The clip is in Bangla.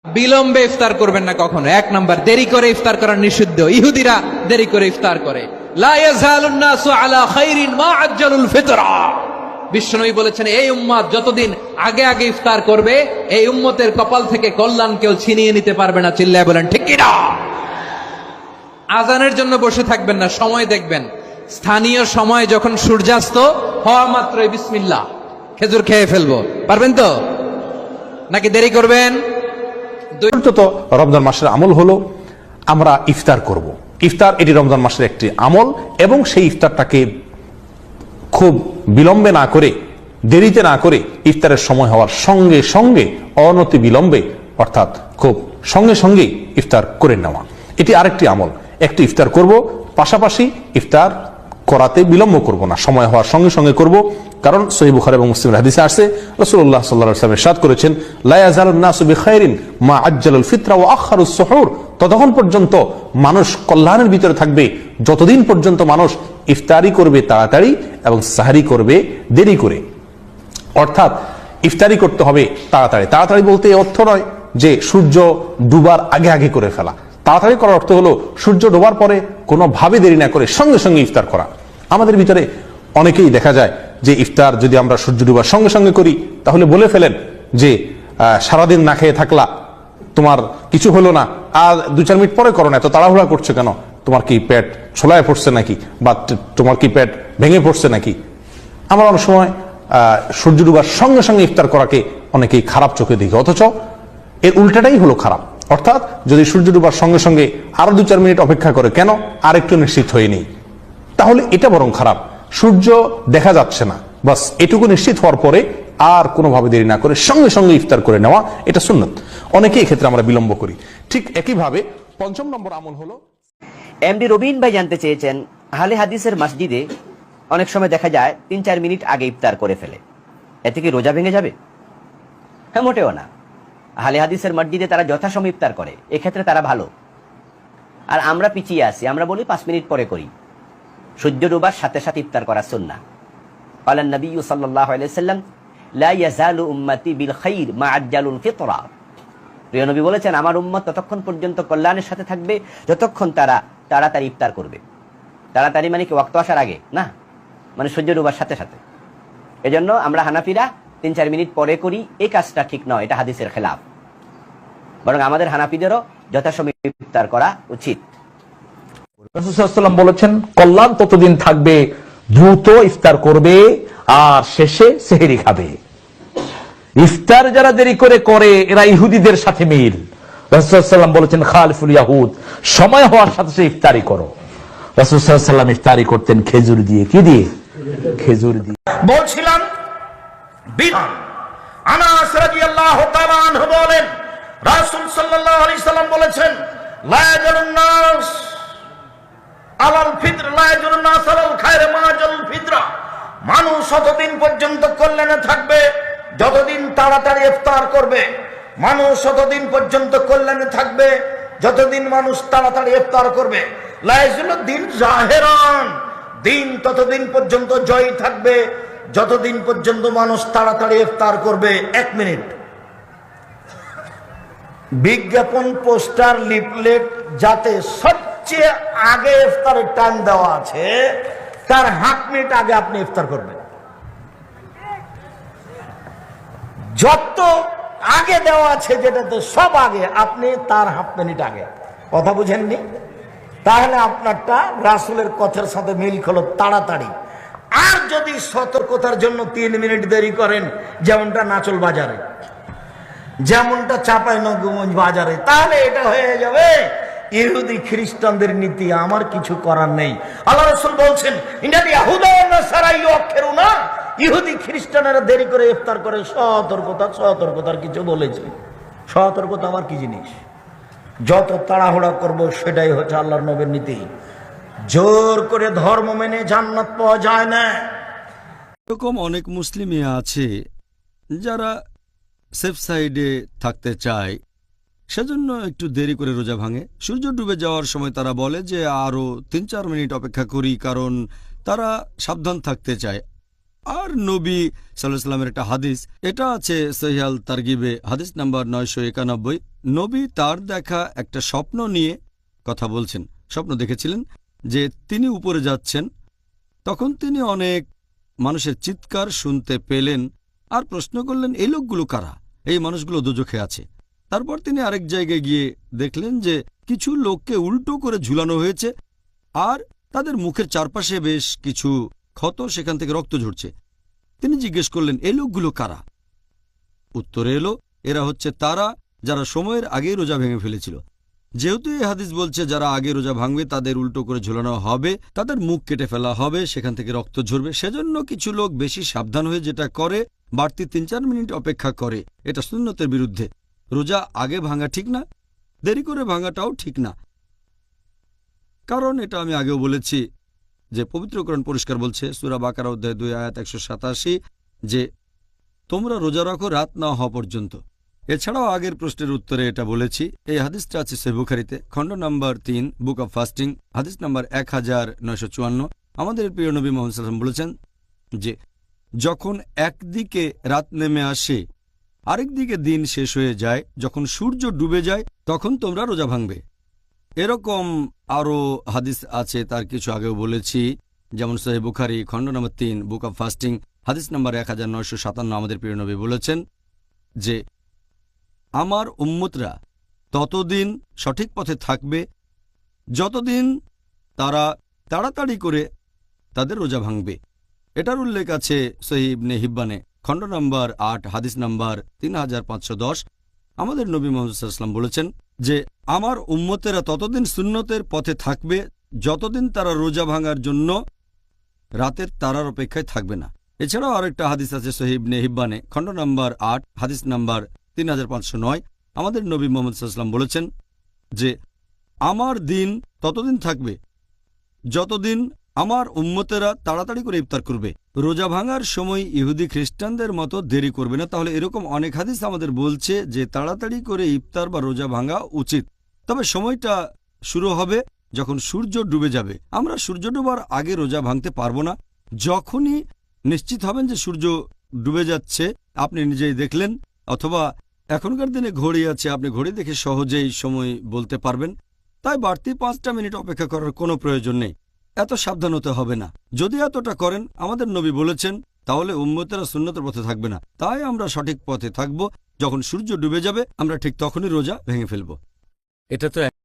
বিলম্বে ইফতার করবেন না কখনো। এক নাম্বার, দেরি করে ইফতার করা নিষিদ্ধ। ইহুদিরা দেরি করে ইফতার করে। লা ইয়াজালুন নাসু আলা খাইরিন মা আজ্জালুল ফিতরা। বিশ্বনবী বলেছেন, এই উম্মত যতদিন আগে আগে ইফতার করবে, এই উম্মতের কপাল থেকে কল্যাণ কেউ ছিনিয়ে নিতে পারবে না। চিল্লায় বলেন ঠিক কি না? আজানের জন্য বসে থাকবেন না, সময় দেখবেন। স্থানীয় সময় যখন সূর্যাস্ত হওয়া মাত্রই বিসমিল্লাহ, খেজুর খেয়ে ফেলবো। পারবেন তো নাকি দেরি করবেন? তো রমজান মাসের আমল হলো আমরা ইফতার করব। ইফতার এটি রমজান মাসের একটি আমল, এবং সেই ইফতারটাকে খুব বিলম্বে না করে, দেরিতে না করে, ইফতারের সময় হওয়ার সঙ্গে সঙ্গে অনতি বিলম্বে, অর্থাৎ খুব সঙ্গে সঙ্গে ইফতার করে নেওয়া, এটি আরেকটি আমল। একটি ইফতার করব, পাশাপাশি ইফতার করাতে বিলম্ব করব না, সময় হওয়ার সঙ্গে সঙ্গে করব। কারণ সহিহ বুখারী এবং মুসলিমের হাদিসে আসছে, রাসূলুল্লাহ সাল্লাল্লাহু আলাইহি ওয়াসাল্লাম ইরশাদ করেছেন, লা ইয়াজালুন নাসু বিখাইরিন মা আজ্জালুল ফিতরা ওয়া আখারুস সুহুর। ততক্ষণ পর্যন্ত মানুষ কল্যাণের ভিতরে থাকবে যতদিন পর্যন্ত মানুষ ইফতারি করবে তাড়াতাড়ি এবং সাহরি করবে দেরি করে। অর্থাৎ ইফতারি করতে হবে তাড়াতাড়ি। তাড়াতাড়ি বলতে এই অর্থ নয় যে সূর্য ডুবার আগে আগে করে ফেলা। তাড়াতাড়ি করার অর্থ হলো সূর্য ডোবার পরে কোনোভাবে দেরি না করে সঙ্গে সঙ্গে ইফতার করা। আমাদের ভিতরে অনেকেই দেখা যায় যে ইফতার যদি আমরা সূর্য ডুবার সঙ্গে সঙ্গে করি, তাহলে বলে ফেলেন যে সারাদিন না খেয়ে থাকলা, তোমার কিছু হলো না, আর 2-4 মিনিট পরে করো না, এত তাড়াহুড়া করছো কেন? তোমার কি পেট ছোলায় পড়ছে নাকি, বা তোমার কি পেট ভেঙে পড়ছে নাকি? আমরা অনেক সময় সূর্য ডুবার সঙ্গে সঙ্গে ইফতার করাকে অনেকেই খারাপ চোখে দেখি, অথচ এর উল্টাটাই হলো খারাপ। অর্থাৎ যদি সূর্য ডুবার সঙ্গে সঙ্গে আরো 2-4 মিনিট অপেক্ষা করে, কেন আর একটু নিশ্চিত হয়ে নেই, তাহলে এটা বরং খারাপ। সূর্য দেখা যাচ্ছে না, বাস এটুকু নিশ্চিত হওয়ার পরে আর কোনোভাবে দেরি না করে সঙ্গে সঙ্গে ইফতার করে নেওয়া, এটা সুন্নত। অনেকে এক্ষেত্রে আমরা বিলম্ব করি। ঠিক একইভাবে 5ম নম্বর আমল হলো, এমডি রবিন ভাই জানতে চেয়েছেন, আহলে হাদিসের মসজিদে অনেক সময় দেখা যায় 3-4 মিনিট আগে ইফতার করে ফেলে, এতে কি রোজা ভেঙে যাবে? হ্যাঁ, মোটেও না। আহলে হাদিসের মসজিদে তারা যথাসময়ে ইফতার করে, এক্ষেত্রে তারা ভালো। আর আমরা পিছিয়ে আসি, আমরা বলি 5 মিনিট পরে করি। সূর্য ডোবার সাথে সাথে ইফতার করা সুন্নাহ। ক্বালান নবী সাল্লাল্লাহু আলাইহি ওয়াসাল্লাম, লা ইয়াজালু উম্মতি বিল খাইর মা আজ্জালুল ফিতরা। প্রিয় নবী বলেছেন, আমার উম্মত ততক্ষণ পর্যন্ত কল্যাণের সাথে থাকবে যতক্ষণ তারা তাড়াতাড়ি ইফতার করবে। তাড়াতাড়ি মানে কি ওয়াক্ত আসার আগে না, মানে সূর্য ডোবার সাথে সাথে। এজন্য আমরা হানাফিরা 3-4 মিনিট পরে করি, এই কাজটা ঠিক নয়, এটা হাদিসের খেলাফ। বরং আমাদের হানাফিদেরও যথাসময়ে ইফতার করা উচিত। রাসূল সাল্লাল্লাহু আলাইহি ওয়াসাল্লাম বলেছেন, কল্যাণ ততদিন থাকবে, দ্রুত ইফতার করবে আর শেষে সেহরি খাবে। ইফতার যারা দেরি করে এরা ইহুদিদের সাথে মিল। রাসূল সাল্লাল্লাহু আলাইহি ওয়াসাল্লাম বলেছেন, খালিফুল ইয়াহুদ, সময় হওয়ার সাথে সাথে ইফতারি করো। রাসূল সাল্লাল্লাহু আলাইহি ওয়াসাল্লাম ইফতারি করতেন খেজুর দিয়ে। কি দিয়ে? খেজুর দিয়ে। বলছিলাম বিধান। আনাস রাদিয়াল্লাহু তাআলা আনহু বলেন, রাসূল সাল্লাল্লাহু আলাইহি সাল্লাম বলেছেন, লা ইয়াজুরুন নাস আলাল ফিতর, লা ইয়াজুরুন নাস আলাল খায়র মা আজালুল ফিতরা। মানুষ ততদিন পর্যন্ত কল্যাণে থাকবে যতদিন তাড়াতাড়ি ইফতার করবে। মানুষ ততদিন পর্যন্ত কল্যাণে থাকবে যতদিন মানুষ তাড়াতাড়ি ইফতার করবে। লা ইয়াজুলুদ দিন জাহিরান, দিন ততদিন পর্যন্ত জয়ী থাকবে যতদিন পর্যন্ত মানুষ তাড়াতাড়ি ইফতার করবে। 1 মিনিট, বিজ্ঞাপন, পোস্টার, লিফলেট যাতে সবচেয়ে আগে ইফতারের টাইম দেওয়া আছে, তার 1/2 মিনিট আগে আপনি ইফতার করবেন। যত আগে দেওয়া আছে যেটাতে সব আগে, আপনি তার 1/2 মিনিট আগে। কথা বুঝেননি? তাহলে আপনারটা রাসূলের কথার সাথে মিল হলো তাড়াতাড়ি। আর যদি সতর্কতার জন্য 3 মিনিট দেরি করেন, যেমনটা নাচল বাজারে, যেমনটা চাঁপাইনবাবগঞ্জ বাজারে, তাহলে এটা হয়ে যাবে ইহুদি খ্রিস্টানদের নীতি। আমার কিছু করার নেই। আল্লাহ রাসূল বলছেন, ইন্নাল ইয়াহুদা ওয়ান নাসারা ইউআখিরুনা, ইহুদি খ্রিস্টানেরা দেরি করে ইফতার করে। সতর্কতা, সতর্কতার কিছু বলেছি। সতর্কতা আমার কি জিনিস? যত তাড়াহুড়া করব সেটাই হচ্ছে আল্লাহর নবীর নীতি। জোর করে ধর্ম মেনে জান্নাত পাওয়া যায় না। এরকম অনেক মুসলিমই আছে যারা সেফ সাইডে থাকতে চায়, সেজন্য একটু দেরি করে রোজা ভাঙে। সূর্য ডুবে যাওয়ার সময় তারা বলে যে আরো 3-4 মিনিট অপেক্ষা করি, কারণ তারা সাবধান থাকতে চায়। আর নবী সাল্লাল্লাহু আলাইহি ওয়াসাল্লামের একটা হাদিস, এটা আছে সহিহ আল তারগিবে, হাদিস নাম্বার 991, নবী তার দেখা একটা স্বপ্ন নিয়ে কথা বলছেন। স্বপ্ন দেখেছিলেন যে তিনি উপরে যাচ্ছেন, তখন তিনি অনেক মানুষের চিৎকার শুনতে পেলেন আর প্রশ্ন করলেন এই লোকগুলো কারা, এই মানুষগুলো দোজখে আছে। তারপর তিনি আরেক জায়গায় গিয়ে দেখলেন যে কিছু লোককে উল্টো করে ঝুলানো হয়েছে আর তাদের মুখের চারপাশে বেশ কিছু ক্ষত, সেখান থেকে রক্ত ঝরছে। তিনি জিজ্ঞেস করলেন এই লোকগুলো কারা। উত্তরে এলো এরা হচ্ছে তারা যারা সময়ের আগেই রোজা ভেঙে ফেলেছিল। যেহেতু এই হাদিস বলছে যারা আগে রোজা ভাঙবে তাদের উল্টো করে ঝুলানো হবে, তাদের মুখ কেটে ফেলা হবে, সেখান থেকে রক্ত ঝরবে, সেজন্য কিছু লোক বেশি সাবধান হয়ে যেটা করে বাড়তি ৩-৪ মিনিট অপেক্ষা করে। এটা সুন্নতের বিরুদ্ধে। রোজা আগে ভাঙা ঠিক না, দেরি করে ভাঙাটাও ঠিক না। কারণ এটা আমি আগেও বলেছি যে পবিত্র কোরআন পরিষ্কার বলছে, সূরা বাকারা অধ্যায় 2 আয়াত 187, যে তোমরা রোজা রাখো রাত না হওয়া পর্যন্ত। এছাড়াও আগের প্রশ্নের উত্তরে এটা বলেছি। এই হাদিসটা আছে সহিহ বুখারীতে, খণ্ড নাম্বার 3, বুক অব ফাস্টিং, হাদিস নাম্বার 1954। আমাদের প্রিয় নবী মুহাম্মদ সাল্লাল্লাহু আলাইহি ওয়াসাল্লাম বলেছেন যে যখন একদিকে রাত নেমে আসে আরেক দিকে দিন শেষ হয়ে যায়, যখন সূর্য ডুবে যায় তখন তোমরা রোজা ভাঙবে। এরকম আরও হাদিস আছে, তার কিছু আগেও বলেছি, যেমন সহিহ বুখারী খণ্ড নম্বর 3, বুক অব ফাস্টিং, হাদিস নাম্বার 1957। আমাদের প্রিয় নবী বলেছেন যে আমার উম্মতরা ততদিন সঠিক পথে থাকবে যতদিন তারা তাড়াতাড়ি করে তাদের রোজা ভাঙবে। এটার উল্লেখ আছে সহিহ ইবনে হিব্বানে খণ্ড নম্বর 8, হাদিস নাম্বার 3510। আমাদের নবী মুহাম্মদ সাল্লাল্লাহু আলাইহি ওয়াসাল্লাম বলেছেন যে আমার উম্মতেরা ততদিন সুন্নতের পথে থাকবে যতদিন তারা রোজা ভাঙার জন্য রাতের তারার অপেক্ষায় থাকবে না। এছাড়াও আরেকটা হাদিস আছে সহিহ ইবনে হিব্বানে খণ্ড নম্বর 8, হাদিস নাম্বার 3509। আমাদের নবী মুহাম্মদ সাল্লাল্লাহু আলাইহি ওয়াসাল্লাম বলেছেন যে আমার দিন ততদিন থাকবে যতদিন আমার উম্মতেরা তাড়াতাড়ি করে ইফতার করবে। রোজা ভাঙার সময় ইহুদি খ্রিস্টানদের মতো দেরি করবে না। তাহলে এরকম অনেক হাদিস আমাদের বলছে যে তাড়াতাড়ি করে ইফতার বা রোজা ভাঙা উচিত। তবে সময়টা শুরু হবে যখন সূর্য ডুবে যাবে। আমরা সূর্য ডোবার আগে রোজা ভাঙতে পারবো না। যখনই নিশ্চিত হবেন যে সূর্য ডুবে যাচ্ছে, আপনি নিজেই দেখলেন, অথবা এখনকার দিনে ঘড়ি আছে, আপনি ঘড়ি দেখে সহজেই সময় বলতে পারবেন। তাই বাড়তি 5টা মিনিট অপেক্ষা করার কোনো প্রয়োজন নেই। এত সাবধান হতে হবে না। যদি এতটা করেন, আমাদের নবী বলেছেন, তাহলে উম্মতেরা সুন্নতের পথে থাকবে না। তাই আমরা সঠিক পথে থাকব। যখন সূর্য ডুবে যাবে আমরা ঠিক তখনই রোজা ভেঙে ফেলব। এটা তো